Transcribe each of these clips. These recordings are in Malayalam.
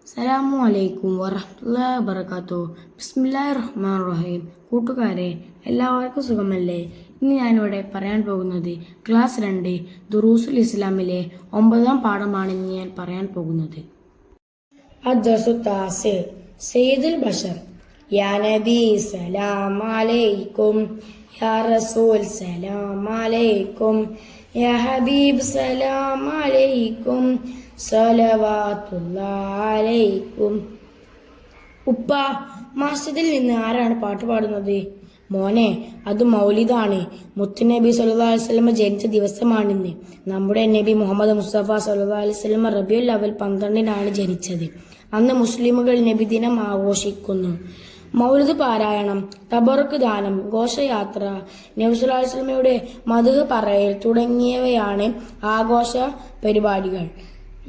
അസ്സലാമു അലൈക്കും വറഹ്മത്തുള്ളാഹി വബറകാതുഹു. ബിസ്മില്ലാഹിർ റഹ്മാനിർ റഹീം. കൂട്ടുകാരെ, എല്ലാവർക്കും സുഖമല്ലേ? ഇന്ന് ഞാനിവിടെ പറയാൻ പോകുന്നത് ക്ലാസ് 2 ദുറൂസുൽ ഇസ്ലാമിലെ 9ാം പാഠമാണ് ഇന്ന് ഞാൻ പറയാൻ പോകുന്നത്. അദ്ദർസു താസി സയ്യിദുൽ ബശർ. യാ നബി സലാം അലൈക്കും, യാ റസൂൽ സലാം അലൈക്കും, യാ ഹബീബ് സലാം അലൈക്കും, സലവാത്തുല്ലാഹി അലൈക്കും. ഉപ്പ, മസ്ജിദിൽ നിന്ന് ആരാണ് പാട്ട് പാടുന്നത്? മോനെ, അത് മൗലിദാണ്. മുത്തുനബി സല്ലല്ലാഹു അലൈഹി വസല്ലം ജനിച്ച ദിവസമാണിന്ന്. നമ്മുടെ നബി മുഹമ്മദ് മുസ്തഫ സല്ലല്ലാഹു അലൈഹി വസല്ലം റബീഉൽ അവ്വൽ 12-നാണ് ജനിച്ചത്. അന്ന് മുസ്ലിമുകൾ നബിദിനം ആഘോഷിക്കുന്നു. മൗലിദ് പാരായണം, തബറുക്ക് ദാനം, ഘോഷയാത്ര, നബി സല്ലല്ലാഹു അലൈഹി വസല്ലമയുടെ മദ്ഹ് പറയൽ തുടങ്ങിയവയാണ് ആഘോഷ പരിപാടികൾ.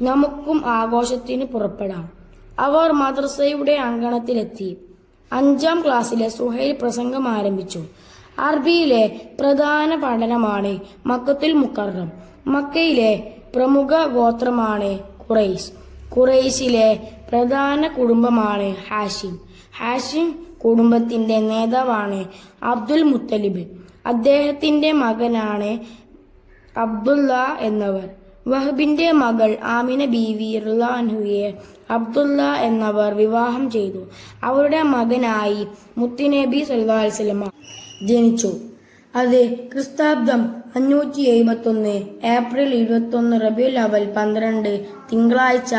നമുക്കും ആഘോഷത്തിന് പുറപ്പെടാം. അവർ മദ്രസയുടെ അങ്കണത്തിലെത്തി. 5ാം ക്ലാസ്സിലെ സുഹൈൽ പ്രസംഗം ആരംഭിച്ചു. അറബിയിലെ പ്രധാന പഠനമാണ് മക്കത്തുൽ മുക്കറം. മക്കയിലെ പ്രമുഖ ഗോത്രമാണ് ഖുറൈശ്. ഖുറൈശിലെ പ്രധാന കുടുംബമാണ് ഹാഷിം. ഹാഷിം കുടുംബത്തിന്റെ നേതാവാണ് അബ്ദുൽ മുത്തലിബ്. അദ്ദേഹത്തിന്റെ മകനാണ് അബ്ദുള്ള എന്നവർ. വഹബിന്റെ മകൾ ആമിന ബീവി റളിയല്ലാഹു അൻഹയെ അബ്ദുള്ള എന്നവർ വിവാഹം ചെയ്തു. അവരുടെ മകനായി മുത്തുനബി സല്ലല്ലാഹു അലൈഹി വസല്ലം ജനിച്ചു. അത് ക്രിസ്താബ്ദം 571 ഏപ്രിൽ 21 റബീഉൽ അവ്വൽ 12 തിങ്കളാഴ്ച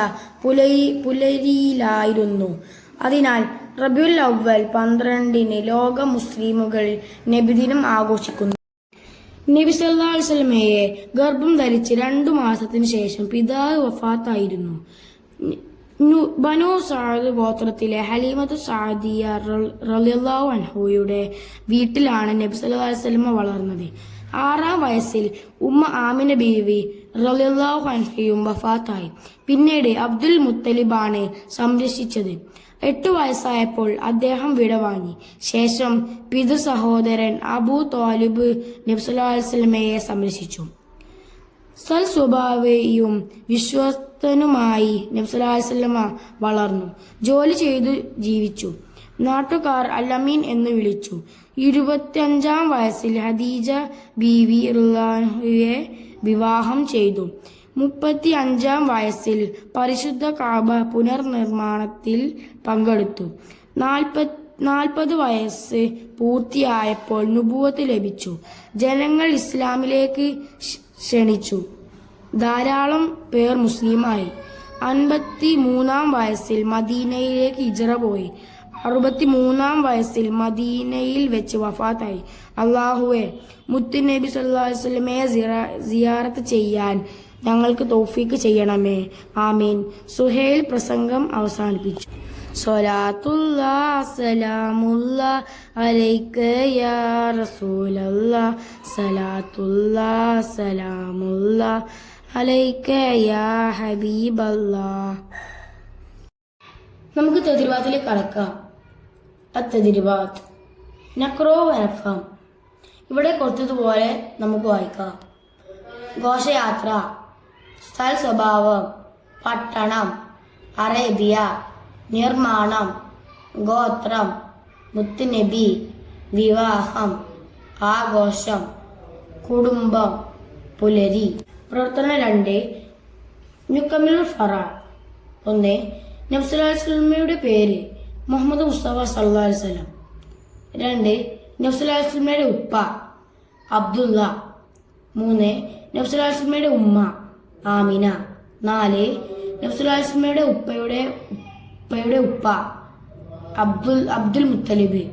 പുലരിയിലായിരുന്നു. അതിനാൽ റബീഉൽ അവ്വൽ 12-ന് ലോക മുസ്ലിമുകൾ നബിദിനം ആഘോഷിക്കുന്നു. നബി സല്ലല്ലാഹു അലൈഹി വസല്ലമയെ ഗർഭം ധരിച്ച് 2 മാസത്തിന് ശേഷം പിതാവ് വഫാത്തായിരുന്നു. ബനു സഅദ് ഗോത്രത്തിലെ ഹലീമത്തു സഅദിയ റളിയല്ലാഹു അൻഹയുടെ വീട്ടിലാണ് നബി സല്ലല്ലാഹു അലൈഹി വസല്ലമ വളർന്നത്. 6-ാം വയസ്സിൽ ഉമ്മ ആമിന ബീവി റളിയല്ലാഹു അൻഹയും വഫാത്തായി. പിന്നീട് അബ്ദുൽ മുത്തലിബാണ് സംരക്ഷിച്ചത്. 8 വയസ്സായപ്പോൾ അദ്ദേഹം വിടവാങ്ങി. ശേഷം പിതൃ സഹോദരൻ അബൂ ത്വാലിബ് നബി സല്ലല്ലാഹു അലൈഹി വസല്ലമയെ സംരക്ഷിച്ചു. സൽ സ്വഭാവിയും വിശ്വസ്തനുമായി നബി സല്ലല്ലാഹു അലൈഹി വസല്ലമ വളർന്നു. ജോലി ചെയ്തു ജീവിച്ചു. നാട്ടുകാർ അൽ-അമീൻ എന്ന് വിളിച്ചു. 25-ാം വയസ്സിൽ ഖദീജ ബീവി റളിയല്ലാഹു അൻഹയെ വിവാഹം ചെയ്തു. 35-ാം വയസ്സിൽ പരിശുദ്ധ കഅബ പുനർനിർമ്മാണത്തിൽ പങ്കെടുത്തു. 40 വയസ്സ് പൂർത്തിയായപ്പോൾ നുബുവത്ത് ലഭിച്ചു. ജനങ്ങൾ ഇസ്ലാമിലേക്ക് ക്ഷണിച്ചു. ധാരാളം പേർ മുസ്ലിമായി. 53-ാം വയസ്സിൽ മദീനയിലേക്ക് ഹിജ്റ പോയി. 63-ാം വയസ്സിൽ മദീനയിൽ വെച്ച് വഫാത്തായി. അല്ലാഹുവേ, മുത്തുനബി സല്ലല്ലാഹു അലൈഹി വസല്ലമയെ സിയാറത്ത് ചെയ്യാൻ ഞങ്ങൾക്ക് തൗഫീഖ് ചെയ്യണമേ. ആമീൻ. സുഹൈൽ പ്രസംഗം അവസാനിപ്പിച്ചു. സ്വലാത്തുല്ലാഹ് സലാമുല്ലാഹ് അലൈക യാ റസൂലല്ലാഹ്, സലാത്തുല്ലാഹ് സലാമുല്ലാഹ് അലൈക യാ ഹബീബല്ലാഹ്. നമുക്ക് തദ്രിബാത്തിലേക്ക് കടക്കാം. അത്തദ്രിബാത്ത് നഖ്റോ വനഫം. ഇവിടെ കൊടുത്തതുപോലെ നമുക്ക് വായിക്കാം. ഘോഷയാത്ര, സ്ഥൽ സ്വഭാവം, പട്ടണം, അറേബ്യ, നിർമ്മാണം, ഗോത്രം, മുത്തുനബി, വിവാഹം, ആഘോഷം, കുടുംബം, പുലരി. പ്രവർത്തനം 2. നുക്കമിലുൽ ഫറ. 1. നബി സല്ലല്ലാഹു അലൈഹി വസല്ലമയുടെ പേര് മുഹമ്മദ് മുസ്തഫ സല്ലല്ലാഹു അലൈഹി വസല്ലം. 2. നബി സല്ലല്ലാഹു അലൈഹി വസല്ലമയുടെ ഉപ്പ അബ്ദുള്ള. 3. നബി സല്ലല്ലാഹു അലൈഹി വസല്ലമയുടെ ഉമ്മ ആമിന. 4. നബി സല്ലല്ലാഹു അലൈഹി വസല്ലമയുടെ ഉപ്പയുടെ ഉപ്പ അബ്ദുൽ മുത്തലിബ്.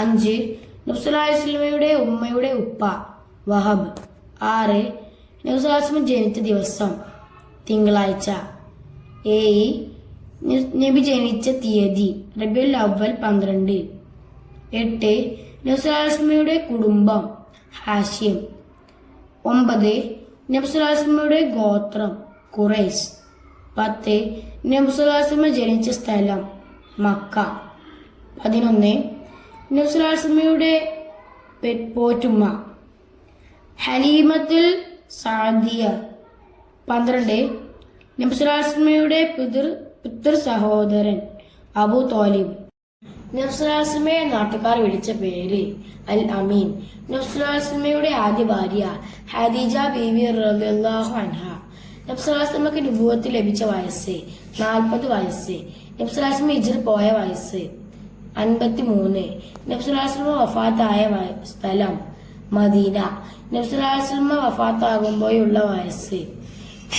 5. നബി സല്ലല്ലാഹു അലൈഹി വസല്ലമയുടെ ഉമ്മയുടെ ഉപ്പ വഹബ്. 6. നബി സല്ലല്ലാഹു അലൈഹി വസല്ലം ജനിച്ച ദിവസം തിങ്കളാഴ്ച. 7. നബി ജനിച്ച തീയതി റബീഉൽ അവ്വൽ 12. 8. നബി സല്ലല്ലാഹു അലൈഹി വസല്ലമയുടെ കുടുംബം ഹാഷിം. 9. നബി സല്ലല്ലാഹു അലൈഹി വസല്ലമയുടെ ഗോത്രം ഖുറൈശ്. 10. നബി സല്ലല്ലാഹു അലൈഹി വസല്ലം ജനിച്ച സ്ഥലം മക്ക. 11. നബി സല്ലല്ലാഹു അലൈഹി വസല്ലമയുടെ പോറ്റുമ്മ ഹലീമത്തുൽ സഅദിയ. 12. നബി സല്ലല്ലാഹു അലൈഹി വസല്ലമയുടെ പിതൃ പുത്ര സഹോദരൻ അബൂ ത്വാലിബ്. നബ്സുല്ലാസ്മയെ നാട്ടുകാർ വിളിച്ച പേര് അൽ അമീൻ. നബ്സുല്ലാസ്മയുടെ ആദ്യ ഭാര്യ ഖദീജ ബീവി റളിയല്ലാഹു അൻഹ. നബ്സുല്ലാസ്മക്ക് നുബുവത്ത് ലഭിച്ച വയസ്സ് 40 വയസ്സ്. നബ്സുല്ലാസ്മ ഹിജ്റ പോയ വയസ്സ് 53. നബ്സുല്ലാസ്മ വഫാത്തായ സ്ഥലം മദീന. നബ്സുല്ലാസ്മ വഫാത്താകുമ്പോഴുള്ള വയസ്സ്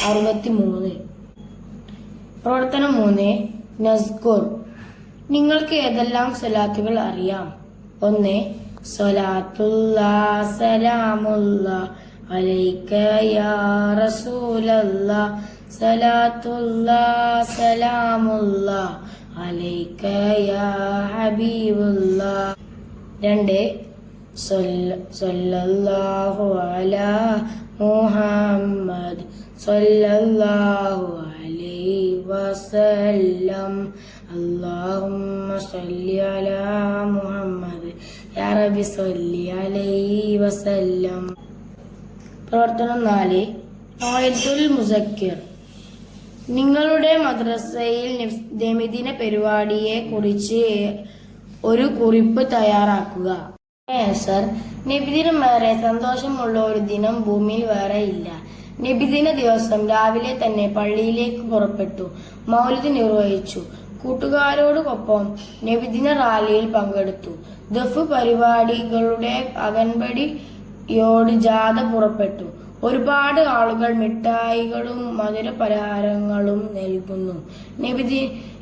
63. പ്രവർത്തനം 3. നസ്കുർ. നിങ്ങൾക്ക് ഏതെല്ലാം സ്വലാത്തുകൾ അറിയാം? 1. സ്വലാത്തുല്ലാഹ് സലാമുല്ലാഹ് അലൈക യാ റസൂലല്ലാഹ് സ്വലാത്തുല്ലാഹ് സലാമുല്ലാഹ് അലൈക യാ ഹബീബുല്ലാഹ്. 2. സല്ലല്ലാഹു അലാ മുഹമ്മദ് സല്ലല്ലാഹു അലൈഹി വസല്ലം അല്ലാഹുമ്മ സല്ലി അലാ മുഹമ്മദ് യാ റബ്ബി സല്ലി അലൈഹി വസല്ലം. പ്രവർത്തനം 4. ഖവാഇദുൽ മുസക്കിർ. നിങ്ങളുടെ മദ്രസയിൽ നബിദിന പരിപാടിയെ കുറിച്ച് ഒരു കുറിപ്പ് തയ്യാറാക്കുക. ആൻസർ: നബിദിനം വേറെ, സന്തോഷമുള്ള ഒരു ദിനം ഭൂമിയിൽ വേറെ ഇല്ല. നബിദിന ദിവസം രാവിലെ തന്നെ പള്ളിയിലേക്ക് പുറപ്പെട്ടു മൗലിദ് നിർവഹിച്ചു. കൂട്ടുകാരോടൊപ്പം നബിദിന റാലിയിൽ പങ്കെടുത്തു. ദഫ് പരിപാടികളുടെ അകമ്പടിയോട് ജാഥ പുറപ്പെട്ടു. ഒരുപാട് ആളുകൾ മിഠായികളും മധുര പലഹാരങ്ങളും നൽകുന്നു.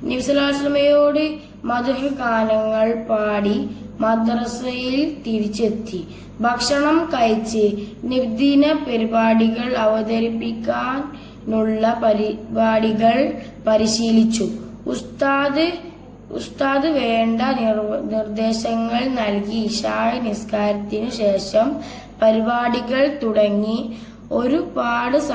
നബിസ്വലാസ്ലമയോട് മധുഹ ഗാനങ്ങൾ പാടി മദ്രസയിൽ തിരിച്ചെത്തി. ഭക്ഷണം കഴിച്ച് നബിദിന പരിപാടികൾ അവതരിപ്പിക്കാനുള്ള പരിപാടികൾ പരിശീലിച്ചു. ഉസ്താദ് വേണ്ട നിർദ്ദേശങ്ങൾ നൽകി. ഇശാ നിസ്കാരത്തിനു ശേഷം പരിപാടികൾ തുടങ്ങി. ഒരുപാട്